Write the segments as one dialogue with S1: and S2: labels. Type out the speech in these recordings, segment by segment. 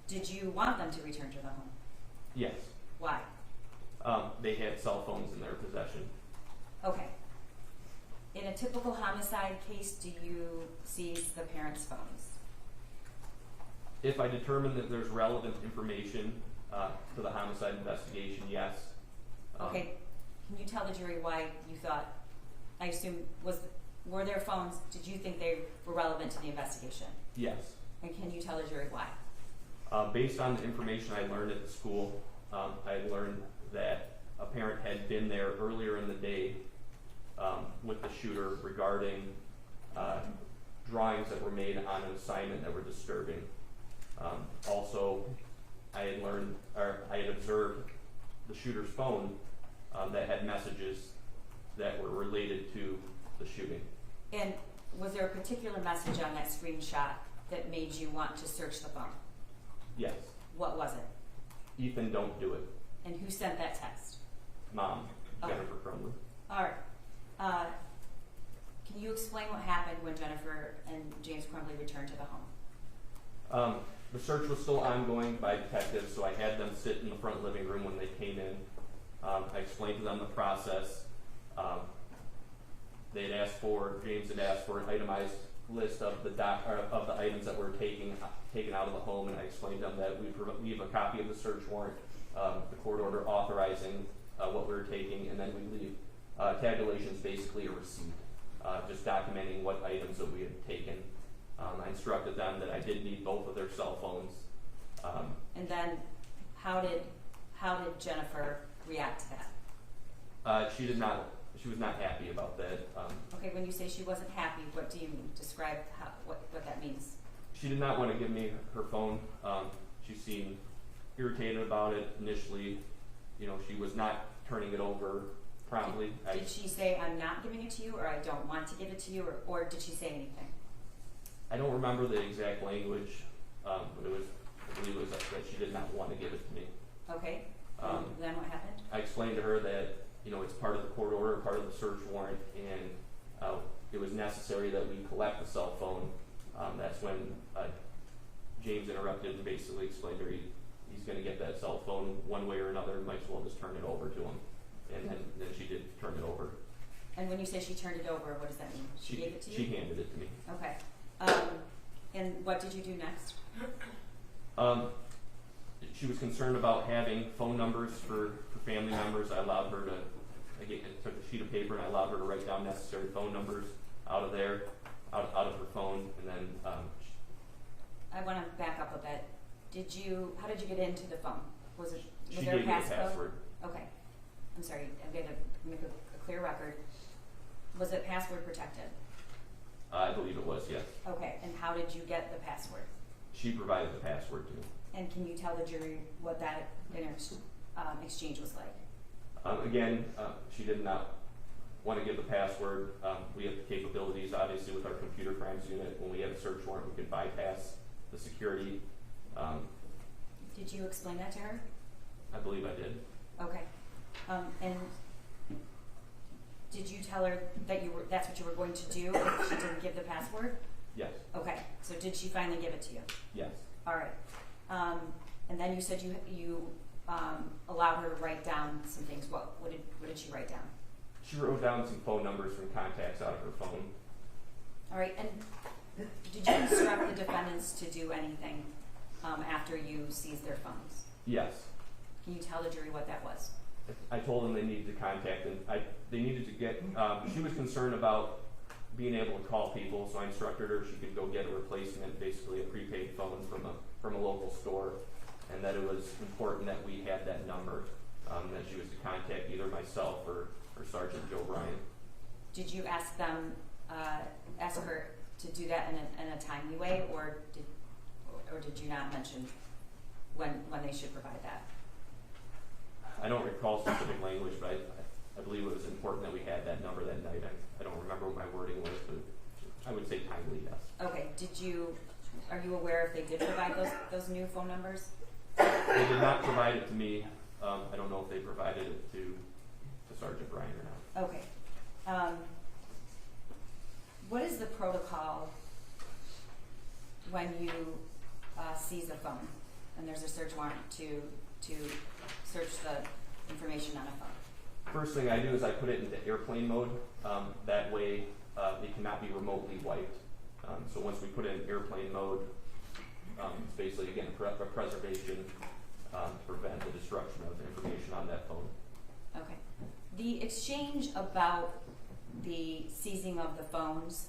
S1: Did you want them to return to the home?
S2: Yes.
S1: Why?
S2: They had cell phones in their possession.
S1: Okay. In a typical homicide case, do you seize the parents' phones?
S2: If I determine that there's relevant information to the homicide investigation, yes.
S1: Okay. Can you tell the jury why you thought, I assume, were their phones, did you think they were relevant to the investigation?
S2: Yes.
S1: And can you tell the jury why?
S2: Based on the information I learned at the school, I learned that a parent had been there earlier in the day with the shooter regarding drawings that were made on an assignment that were disturbing. Also, I had observed the shooter's phone that had messages that were related to the shooting.
S1: And was there a particular message on that screenshot that made you want to search the phone?
S2: Yes.
S1: What was it?
S2: Ethan, don't do it.
S1: And who sent that text?
S2: Mom,
S1: Okay.
S2: Jennifer-Crumbley.
S1: All right. Can you explain what happened when Jennifer and James Crumbley returned to the home?
S2: The search was still ongoing by detectives, so I had them sit in the front living room when they came in. I explained to them the process. James had asked for an itemized list of the items that were taken out of the home, and I explained to them that we leave a copy of the search warrant, the court order authorizing what we were taking, and then we leave tabulations, basically a receipt, just documenting what items that we had taken. I instructed them that I did need both of their cell phones.
S1: And then how did Jennifer react to that?
S2: She was not happy about that.
S1: Okay, when you say she wasn't happy, what do you mean? Describe what that means.
S2: She did not want to give me her phone. She seemed irritated about it initially. She was not turning it over promptly.
S1: Did she say, I'm not giving it to you, or I don't want to give it to you, or did she say anything?
S2: I don't remember the exact language, but I believe it was that she did not want to give it to me.
S1: Okay. Then what happened?
S2: I explained to her that it's part of the court order, part of the search warrant, and it was necessary that we collect the cell phone. That's when James interrupted and basically explained to her he's going to get that cell phone one way or another, and might as well just turn it over to him. And then she did turn it over.
S1: And when you say she turned it over, what does that mean? She gave it to you?
S2: She handed it to me.
S1: Okay. And what did you do next?
S2: She was concerned about having phone numbers for family members. I allowed her to, took a sheet of paper and I allowed her to write down necessary phone numbers out of her phone, and then
S1: I want to back up a bit. How did you get into the phone? Was there a
S2: gave me the password.
S1: Okay. I'm sorry, I'm going to make a clear record. Was it password protected?
S2: I believe it was, yes.
S1: Okay, and how did you get the password?
S2: She provided the password to me.
S1: And can you tell the jury what that exchange was like?
S2: Again, she did not want to give the password. We have the capabilities, obviously, with our computer crimes unit. When we have a search warrant, we can bypass the security.
S1: Did you explain that to her?
S2: I believe I did.
S1: Okay. And did you tell her that that's what you were going to do if she didn't give the password?
S2: Yes.
S1: Okay. So did she finally give it to you?
S2: Yes.
S1: All right. And then you said you allowed her to write down some things. What did she write down?
S2: She wrote down some phone numbers from contacts out of her phone.
S1: All right. And did you instruct the defendants to do anything after you seized their phones?
S2: Yes.
S1: Can you tell the jury what that was?
S2: I told them they needed to contact them. They needed to get, she was concerned about being able to call people, so I instructed her she could go get a replacement, basically a prepaid phone from a local store, and that it was important that we had that number, that she was to contact either myself or Sergeant Joe Bryan.
S1: Did you ask her to do that in a timely way, or did you not mention when they should provide that?
S2: I don't recall specific language, but I believe it was important that we had that number that night. I don't remember what my wording was, but I would say timely, yes.
S1: Okay. Are you aware if they did provide those new phone numbers?
S2: They did not provide it to me. I don't know if they provided it to Sergeant Bryan or not.
S1: Okay. What is the protocol when you seize a phone? and there's a search warrant to search the information on a phone?
S2: First thing I do is I put it into airplane mode. That way, it cannot be remotely wiped. So once we put it in airplane mode, it's basically, again, a preservation to prevent the destruction of the information on that phone.
S1: Okay. The exchange about the seizing of the phones,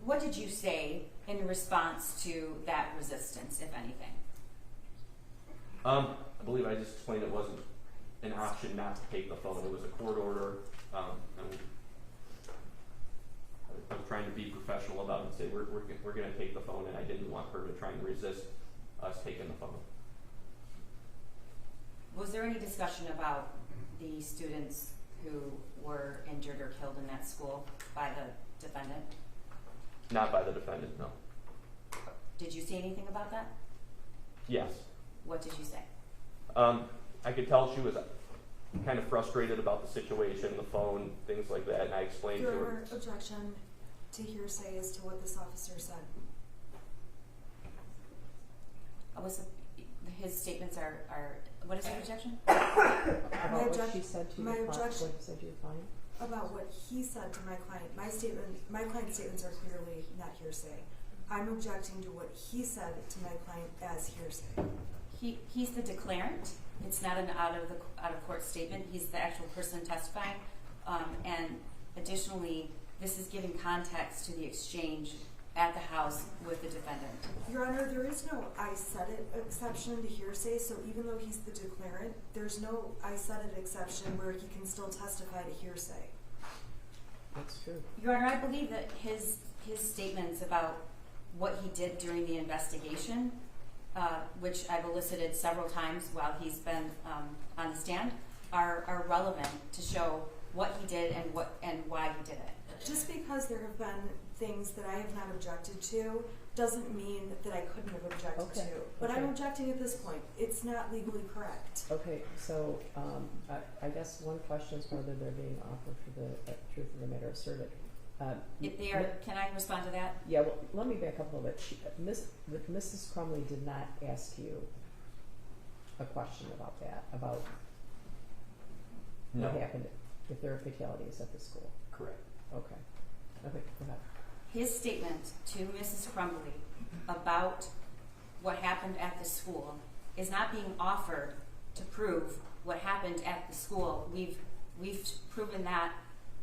S1: what did you say in response to that resistance, if anything?
S2: I believe I just explained it wasn't an option not to take the phone. It was a court order, and I was trying to be professional about it and say we're going to take the phone, and I didn't want her to try and resist us taking the phone.
S1: Was there any discussion about the students who were injured or killed in that school by the defendant?
S2: Not by the defendant, no.
S1: Did you say anything about that?
S2: Yes.
S1: What did you say?
S2: I could tell she was kind of frustrated about the situation, the phone, things like that, and I explained to her.
S3: Your objection to hearsay as to what this officer said.
S1: His statements are what is the objection?
S4: About what she said to
S3: my
S4: your client,
S3: objection-
S4: what you said to your client?
S3: About what he said to my client. My client's statements are clearly not hearsay. I'm objecting to what he said to my client as hearsay.
S1: He's the declarant. It's not an out of court statement. He's the actual person testifying. And additionally, this is giving context to the exchange at the house with the defendant.
S3: Your Honor, there is no I said it exception to hearsay, so even though he's the declarant, there's no I said it exception where he can still testify to hearsay.
S4: That's true.
S1: Your Honor, I believe that his statements about what he did during the investigation, which I've elicited several times while he's been on the stand, are relevant to show what he did and why he did it.
S3: Just because there have been things that I have not objected to doesn't mean that I couldn't have objected to. But I'm objecting at this point. It's not legally correct.
S4: Okay, so I guess one question is whether they're being offered for the truth of the matter asserted.
S1: If they are, can I respond to that?
S4: Yeah, well, let me back up a little bit. Mrs. Crumbley did not ask you a question about that, about
S2: No.
S4: what happened, if there are fatalities at the school.
S2: Correct.
S4: Okay, go ahead.
S1: His statement to Mrs. Crumbley about what happened at the school is not being offered to prove what happened at the school. We've proven that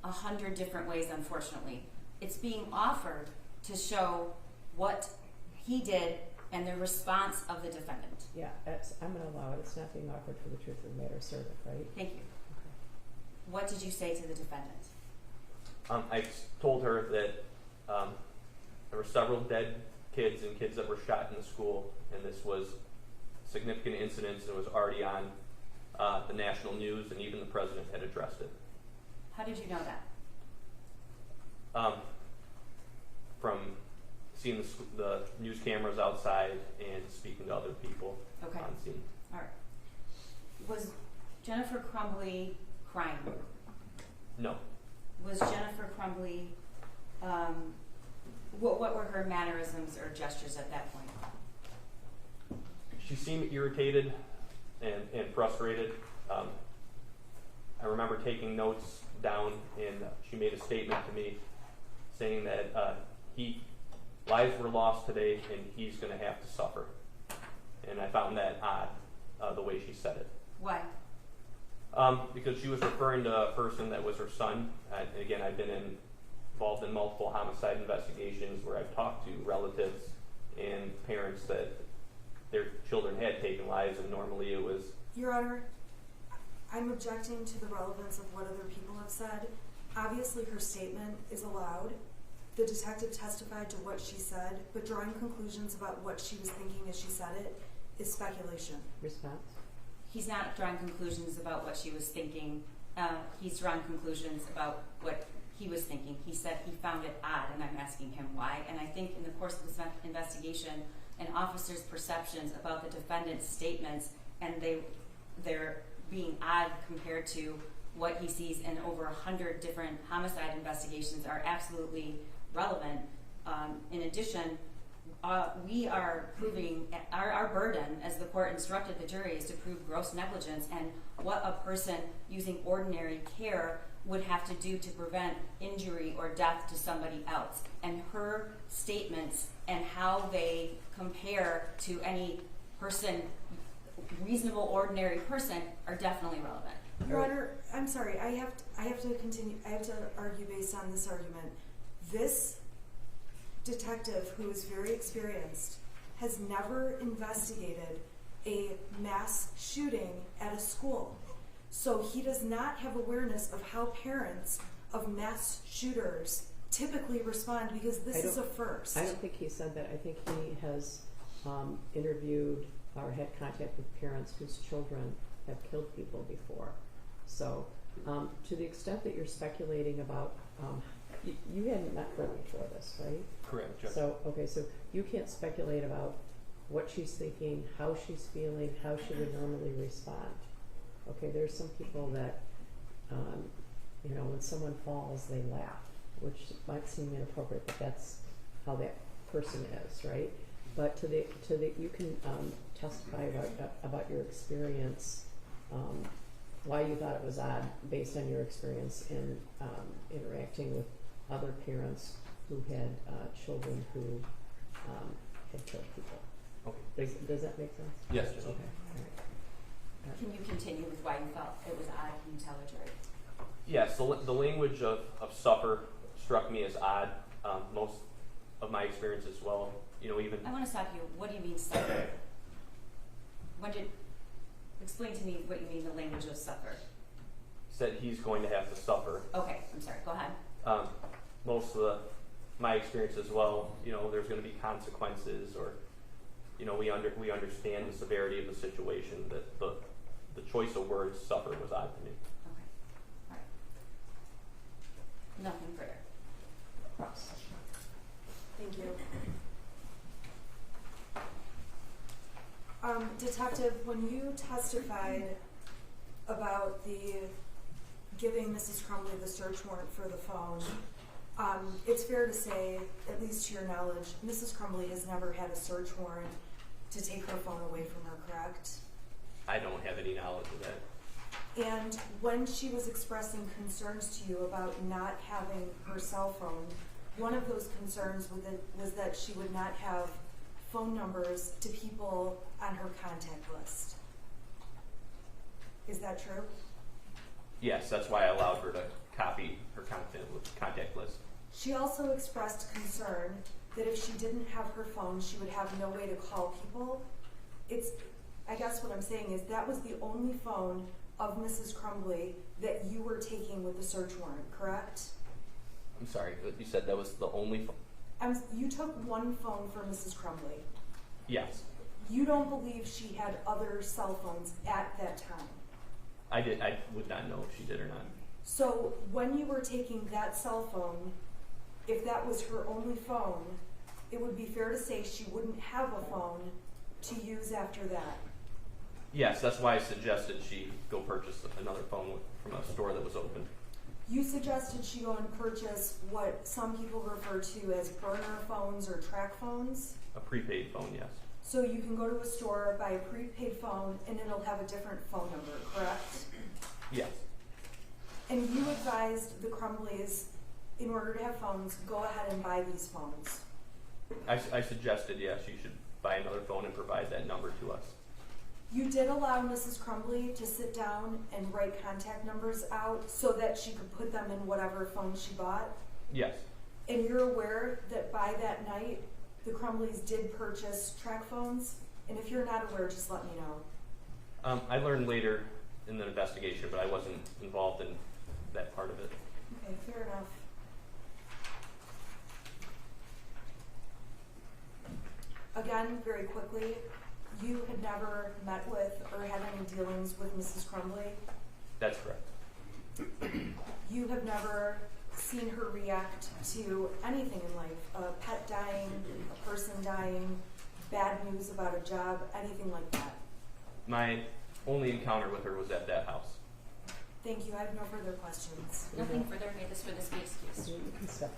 S1: 100 different ways, unfortunately. It's being offered to show what he did and the response of the defendant.
S4: Yeah, I'm going to allow it. It's not being offered for the truth of the matter asserted, right?
S1: Thank you.
S4: Okay.
S1: What did you say to the defendant?
S2: I told her that there were several dead kids and kids that were shot in the school, and this was significant incidents. It was already on the national news, and even the president had addressed it.
S1: How did you know that?
S2: From seeing the news cameras outside and speaking to other people
S1: Okay.
S2: on scene.
S1: All right. Was Jennifer Crumbley crying?
S2: No.
S1: Was Jennifer Crumbley, what were her mannerisms or gestures at that point?
S2: She seemed irritated and frustrated. I remember taking notes down, and she made a statement to me saying that lives were lost today and he's going to have to suffer. And I found that odd, the way she said it.
S1: Why?
S2: Because she was referring to a person that was her son. Again, I've been involved in multiple homicide investigations where I've talked to relatives and parents that their children had taken lives, and normally it was...
S3: Your Honor, I'm objecting to the relevance of what other people have said. Obviously, her statement is allowed. The detective testified to what she said, but drawing conclusions about what she was thinking as she said it is speculation.
S4: Response?
S1: He's not drawing conclusions about what she was thinking. He's drawing conclusions about what he was thinking. He said he found it odd, and I'm asking him why. And I think in the course of this investigation, an officer's perceptions about the defendant's statements, and they're being odd compared to what he sees in over 100 different homicide investigations, are absolutely relevant. In addition, we are proving, our burden, as the court instructed the jury, is to prove gross negligence and what a person using ordinary care would have to do to prevent injury or death to somebody else. And her statements and how they compare to any person, reasonable, ordinary person, are definitely relevant.
S3: Your Honor, I'm sorry, I have to continue, I have to argue based on this argument. This detective, who is very experienced, has never investigated a mass shooting at a school. So he does not have awareness of how parents of mass shooters typically respond, because this is a first.
S4: I don't think he said that. I think he has interviewed or had contact with parents whose children have killed people before. So to the extent that you're speculating about, you hadn't met her before this, right?
S2: Correct, Judge.
S4: So, okay, so you can't speculate about what she's thinking, how she's feeling, how she would normally respond. Okay, there's some people that, you know, when someone falls, they laugh, which might seem inappropriate, but that's how that person is, right? But you can testify about your experience, why you thought it was odd based on your experience in interacting with other parents who had children who had killed people.
S2: Okay.
S4: Does that make sense?
S2: Yes, Judge.
S4: Okay. All right.
S1: Can you continue with why you felt it was odd? Can you tell the jury?
S2: Yes, the language of suffer struck me as odd. Most of my experience as well, you know, even...
S1: I want to stop you. What do you mean suffer? Explain to me what you mean the language of suffer.
S2: said he's going to have to suffer.
S1: Okay, I'm sorry. Go ahead.
S2: Most of my experience as well, you know, there's going to be consequences, or, you know, we understand the severity of the situation. That the choice of words "suffer" was odd to me.
S1: Okay. All right. Nothing further.
S4: Props.
S3: Thank you. Detective, when you testified about the giving Mrs. Crumbley the search warrant for the phone, it's fair to say, at least to your knowledge, Mrs. Crumbley has never had a search warrant to take her phone away from her, correct?
S2: I don't have any knowledge of that.
S3: And when she was expressing concerns to you about not having her cell phone, one of those concerns was that she would not have phone numbers to people on her contact list. Is that true?
S2: Yes, that's why I allowed her to copy her contact list.
S3: She also expressed concern that if she didn't have her phone, she would have no way to call people. I guess what I'm saying is that was the only phone of Mrs. Crumbley that you were taking with the search warrant, correct?
S2: I'm sorry, you said that was the only phone?
S3: You took one phone for Mrs. Crumbley.
S2: Yes.
S3: You don't believe she had other cell phones at that time.
S2: I would not know if she did or not.
S3: So when you were taking that cell phone, if that was her only phone, it would be fair to say she wouldn't have a phone to use after that.
S2: Yes, that's why I suggested she go purchase another phone from a store that was open.
S3: You suggested she go and purchase what some people refer to as burner phones or track phones.
S2: A prepaid phone, yes.
S3: So you can go to a store, buy a prepaid phone, and it'll have a different phone number, correct?
S2: Yes.
S3: And you advised the Crumbleys, in order to have phones, go ahead and buy these phones.
S2: I suggested, yes, you should buy another phone and provide that number to us.
S3: You did allow Mrs. Crumbley to sit down and write contact numbers out so that she could put them in whatever phone she bought?
S2: Yes.
S3: And you're aware that by that night, the Crumbleys did purchase track phones? And if you're not aware, just let me know.
S2: I learned later in the investigation, but I wasn't involved in that part of it.
S3: Okay, fair enough. Again, very quickly, you had never met with or had any dealings with Mrs. Crumbley?
S2: That's correct.
S3: You have never seen her react to anything in life, a pet dying, a person dying, bad news about a job, anything like that?
S2: My only encounter with her was at that house.
S3: Thank you. I have no further questions.
S1: Nothing further. May this for this case, please.
S4: You can step